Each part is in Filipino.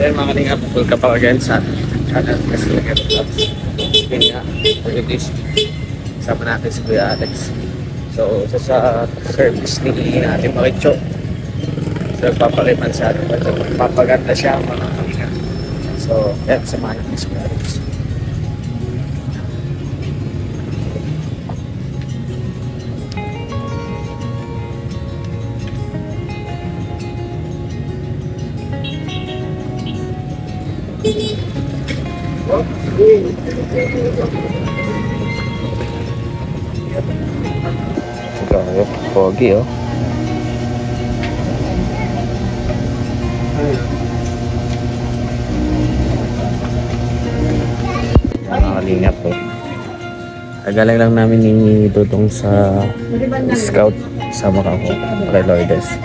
So yung mga kalingap, welcome back again sa channel kasi yun nga, release kasama natin si Kuya Alex. So sa service ni Ate Maricho, so papalipan sa atin, papaganda siya mga kalingap. So yan, samahan natin si Kuya Alex. Grabe, pogi oh. Nakalingap oh. Agalang lang namin ni Dudong sa scout sa Makako kay Lourdes.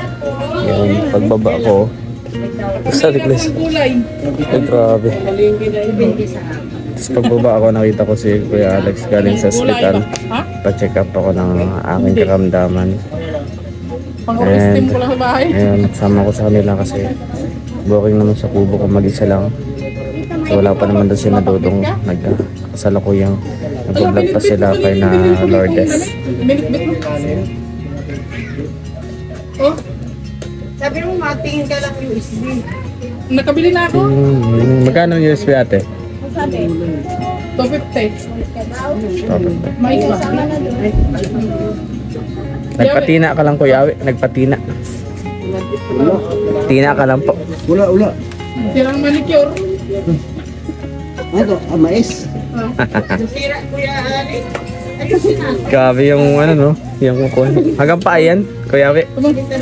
Yung pagbaba ko sa Ligles. Ay, grabe. Tapos pagbaba ako, nakita ko si Kuya Alex galing sa hospital. Pa-check up ako ng aking karamdaman. And sama ko sa kanila kasi booking naman sa kubo ko mag-isa lang. So wala pa naman doon si Nadudong nagkasalukuyang nag-vlog pa sila kay na Lourdes. Oh, sabi mo matingin ka lang USB. Nakabili na ako. Magkano yung USB ate? Sabi? 250. May kasama na doon. Nagpatina ka lang Kuya Awi, nagpatina. Tina ka lang po. Ula. Tirang manicure. Ano? Mais? Sira Kuya Alex. Ayusin na. Grabe yung ano no, yung kukuha. Hanggang pa yan, Kuya Awi.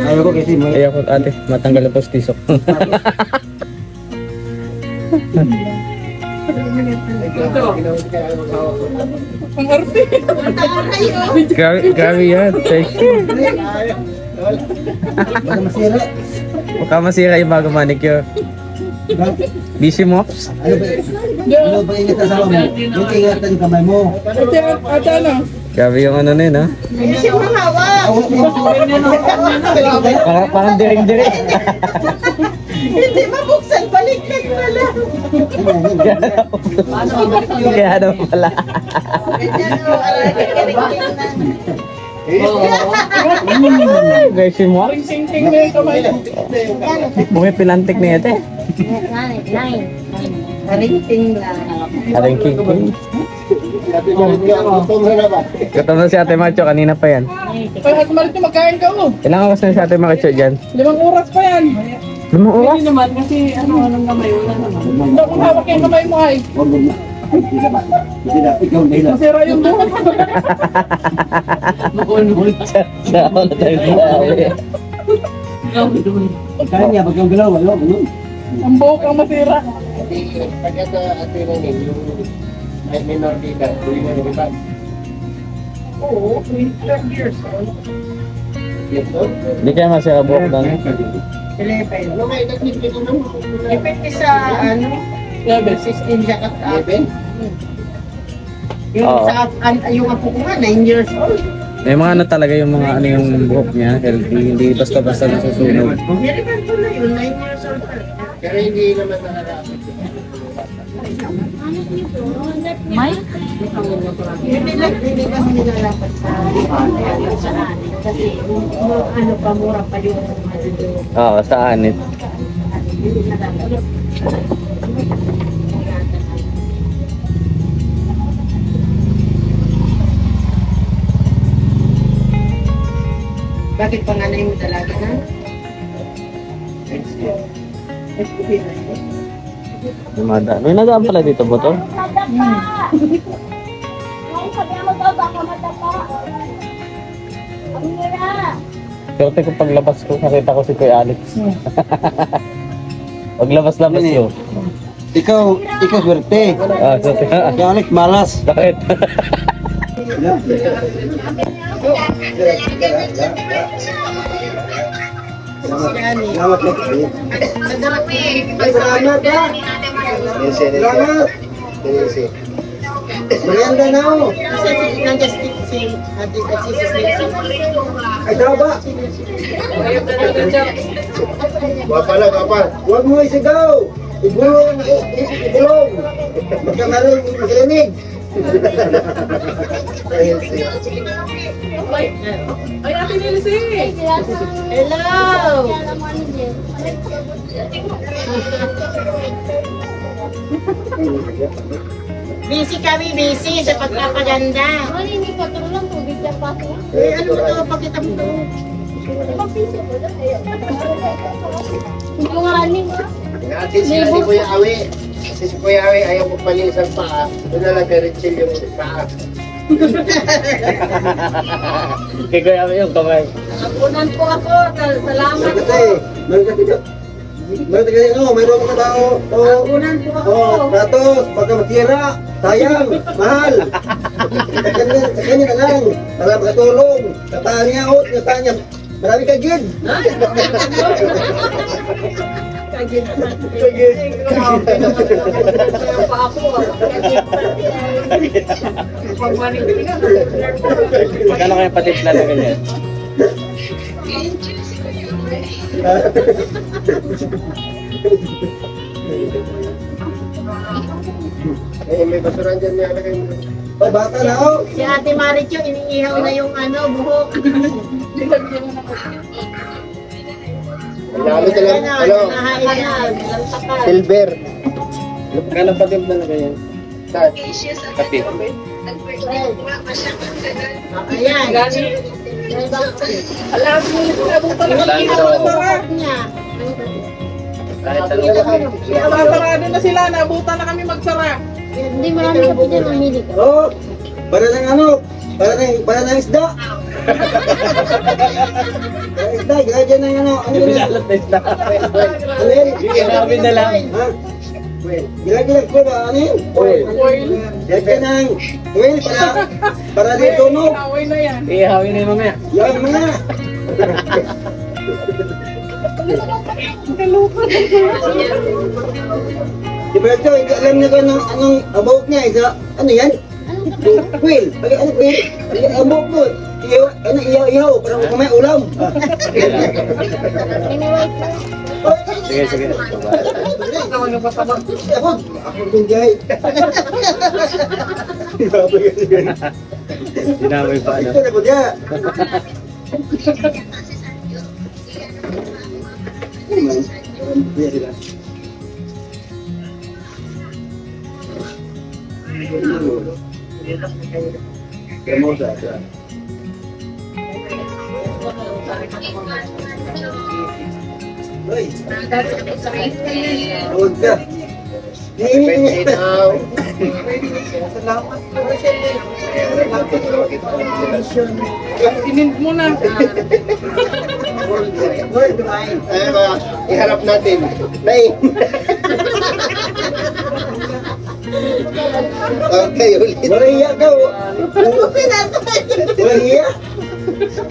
Ayaw ko kasi may... Ayaw ko ate, matanggal ang postisok. Ang arte. Grabe yan, thank you. Baka masira. Baka masira yung bago manicure. Busy mops? Ano ba ingat asawa mo? Yung ingatan yung kamay mo. At ano? Grabe yung ano na yun ha. Ayusin mo hawak. Parang diring-diring. Hindi mabuksan, baliktad pala. Kaya daw pala. Ganyan o, Busy mops? Aring sing-sing na yung kamay. Bumipilantik na ito eh. Karinting lang. Aring king. Katulad na si Ate Macho, kanina pa yan. Ay, at malit yung magkain ka mo. Ilang oras na si Ate Macho dyan? 5 oras pa yan. 5 oras? Hindi naman kasi anong kamay wala naman. Hindi akong hawak yung kamay mo ay. Hindi na, ikaw na ilan. Masira yung buhok. Sa ako na tayo sinabi. Kaya niya, pag yung galaw, wala, ano? Ang buhok ang masira. Oo, 20 years old. Hindi kaya masira buhok doon. Depende sa ano, 16 siya kat-apen. Yung Oo. sa yung apo ko nga, 9 years old. May mga ano talaga yung mga ano yung buhok niya, healthy, hindi basta-basta nasusunog. Meron ko na yun, 9 years old pa. Pero hindi naman nakarapat. Hindi kami nilalapat sa anin. Kasi ano pa, mura pa yung Oo, sa anit. Bakit panganay mo talaga na? May nadaan pala dito, Botol. Pero ko paglabas ko, nakita ko si Kuya Alex. Paglabas-labas ko. Ikaw swerte. So, Kaya Alex, malas. bakit? Salamat ka. Salamat ka. Salamat. Merienda na ako. Kasi nandiyan si Ate Ay, tao ba? Kapal. Huwag mo isigaw. Igulong! Igulong! Baka maroon masalinig! Ay, Ate Nilsi! Hello! Busy kami, busy sa pagpapaganda. Hindi ko ito lang tubig na pa. Eh, ano ba ito? Pakita mo ito. Hindi ko maraming. Natin sila si Kuya Awi. Kasi si Kuya Awi ayaw mo palisan paa. Doon na lang diretsil yung paa. Kaya kaya yung kamay. Napunan po ako. Salamat po. Meron kasi ano, mayroon ka tao. Napunan po ako. Ratos, pagka matira, sayang, mahal. Sa kanya na lang, para makatulong. Kataan niya, kataan niya. Marami ka gid. Magkano kaya patipla na ganyan? Eh, may basuran dyan niya lagay mo. Oh, bata na oh. Si Ate Maricho, iniihaw na yung buhok. Lalo ka lang, ano, Nahain na. Lantakan. silver. Magkano patipla na ganyan? Saan? Kapit. Ayan. Alam mo, abong pala. Lanto. Niya. Kahit ano. Sasarado na sila, naabutan na kami magsara. Hindi marami ka dyan mamili ka. Oh, para ng ano, para ng isda. Para isda, gaya ng ano, ano yun? Binalat na isda. Ano yun? Sinabi na lang. Ha? Gila-gila ko ba, ano yun? Oil. Gaya ng oil para di tunog. Away na yan. Ihawin na yung mamaya. Yan mga. Di ba ito, hindi alam niya kung anong about niya, isa, ano yan? Quill. Ano quill? About ko. Ihaw, parang kumay ulam. Sige, sige. Ako pinjay. Dinamay pa ano. Ito na ko diya. Hermosa. Hoy. Huwag ka. Pwede daw. Tinint mo na. Ay ba, iharap natin. Nay. Okay, ulit. Maria ka. Maria.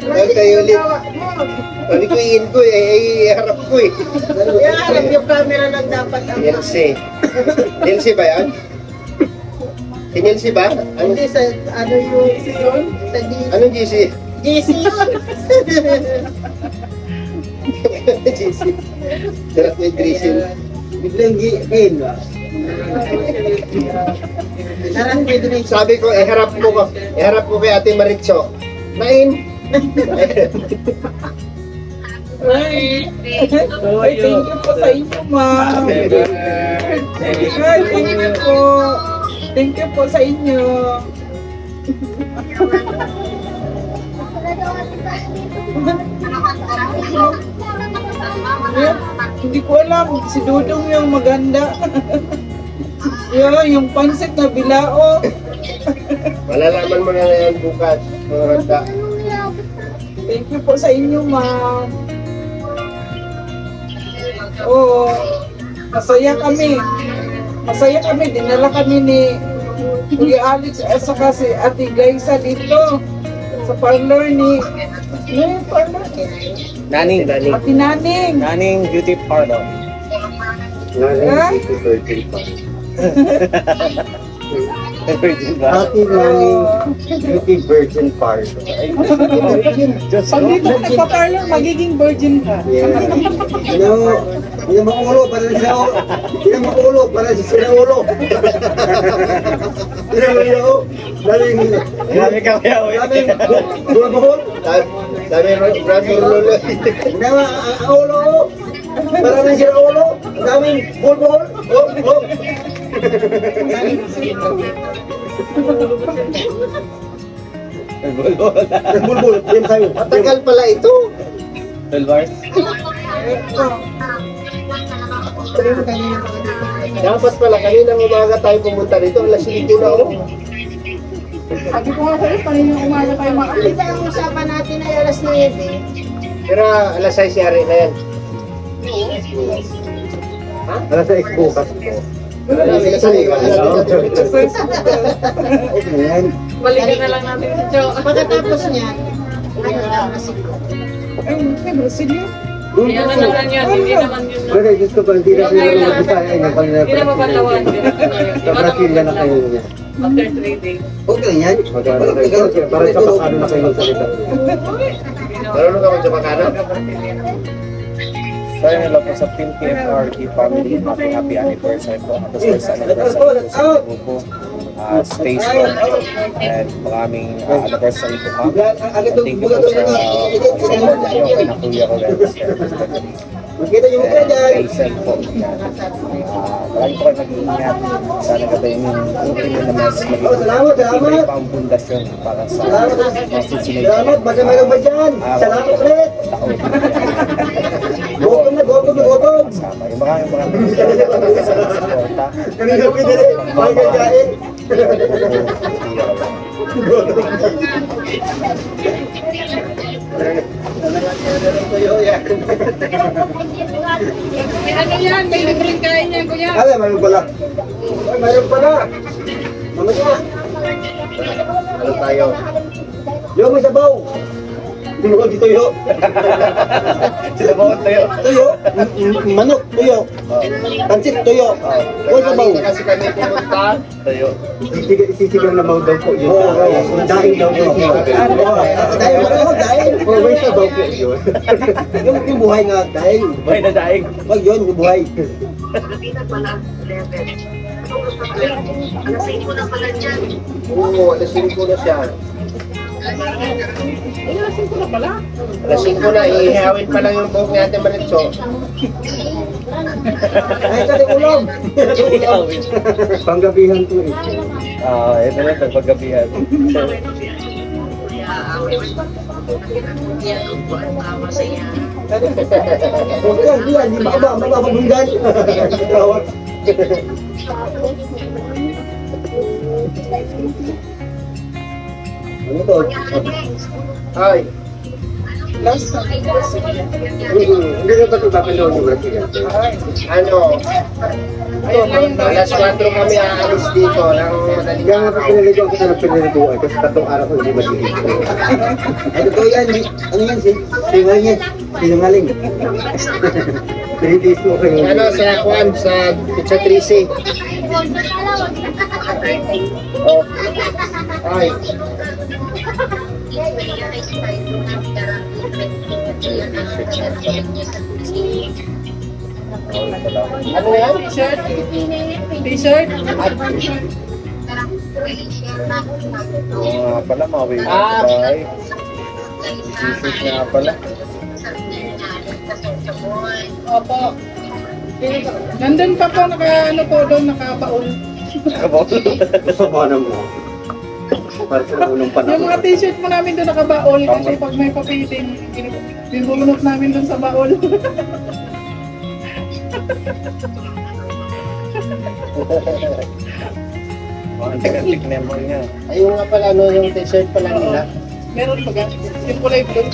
Okay, ulit. Ano ko iin ko eh, iharap ko eh. Iharap yung camera lang dapat. Nilsi. Nilsi ba yan? Si Nilsi ba? Ano? Hindi sa ano yung sa Anong GC? JC yun. GC. Sarap may drizzle. Biglang giin ba? Sarang may dinay. Sabi ko, iharap ko kay Ate Maritzo. Nain. Ay, thank you po sa inyo, ma'am. Happy birthday. Ay, thank you po. Thank you po sa inyo. Hindi ko alam, si Dudong yung maganda. Yung pansit na bilao. Malalaman mo na yan bukas. Mga handa. Thank you po sa inyo, ma'am. Oo, masaya kami. Masaya kami, dinala kami ni Kuya Alex at saka si Ate Glyza dito sa parlor ni parlor ni Naning. Ate Naning. Naning beauty parlor. Ha? Virgin ba? Happy Naning Beauty Virgin Park. Diyos Pag ko. dito ka nagpa-parlor, magiging virgin ka. Yeah. Hindi na makulo, para sila ulo. Hindi na makulo, para sila ulo. Hindi na makulo. Daling... Grabe ka kaya, Daling... Bulbul. Dami brother lolo. Hindi na ang ulo. Para na sila ulo. Daming bulbul. Oh, oh. Bulbul. Yan sa'yo. Matagal pala ito. 12 hours? Dapat pala kaninang umaga tayo pumunta dito. Alas 5 na ako. Sabi ko nga sa'yo, paninang umaga tayo Di ba ang usapan natin ay alas 9? Pero alas 6 yari na yan. Para sa bukas. Alas 6 Ayan. Balikan na lang natin sa Joe. Pagkatapos niyan, ano daw na siguro? Ay, Brazil yun. Yan na naman yun, hindi naman yun. Pero Diyos ko, hindi na sila mag-Bisaya. Hindi na mabatawan. Sa Brasilia na kayo niya. After 3 days. Okay lang yan. Para sa pasado na kayo magsalita. Marunong ka magsamakana? So yun lang po sa Team TFRT family. Happy anniversary po. Happy first anniversary po sa grupo. Stay strong and maraming anniversary po kami. Thank you po sa support niyo na kuya ko guys. Magkita yung mukha dyan. Patient po. Marami po kayo mag-iingat. Sana katayin yung ultimo na mas magiging pa ang pundasyon para sa mga susunod. Salamat, magandang ba dyan? Salamat ulit. Gutom na gutom. Sama. Yung maraming salamat sa suporta. Kanina pinili. Magkakain. Ano yan? May libreng kain yan, kuya. Mayroon pala. Mayroon pala. Mamaya. Ano tayo? Yung may sabaw. Tinuwag dito yo. Sila ba tayo? Tuyo. Manok. Tuyo. Pansit. Tuyo. Huwag sabaw. Hindi kasi kami pumunta. Tayo. Isisigaw na mau daw po yun. Dahil daw yun. Dahil mo dahil. May sabaw po yun. Yung buhay nga dahil. May nadaig. Wag yun, yung buhay. Oo, alas 5 na siya. Alas 5 na, ihawin pa lang yung buhok ni Ate Maritso. Ay, kati ulam. Panggabihan to eh. Ito na ito, paggabihan. Huwag yan, diyan, di makapabunggan. Tawag. Ano to? Ay, Hindi na ba ito papanood yung Brazilian? ano? Alas 4 kami aalis dito ng madaling Kaya nga araw. pinaliguan kita ng pinaliguan kasi 3 araw ko hindi masigit. Ay, totoo yan. Ano yan? Sinungaling yan. Sinungaling. Tinitis mo kayo. Ano, sa Juan, sa Pizza Trisi. Oh. Ay. Ano yan? T-shirt? T-shirt? Pala, mawin na Ah. tayo. T-shirt nga pala. Opo. Nandun pa po, ano po doon, nakabaon. Kasabanan mo. Para sa unang Yung panahon. mga t-shirt mo namin doon nakabaol kasi pag may papiting, binulunok namin doon sa baol. Ang tigantik na mo niya. Ayun nga pala, ano yung t-shirt pala nila. Meron pa yung kulay blue.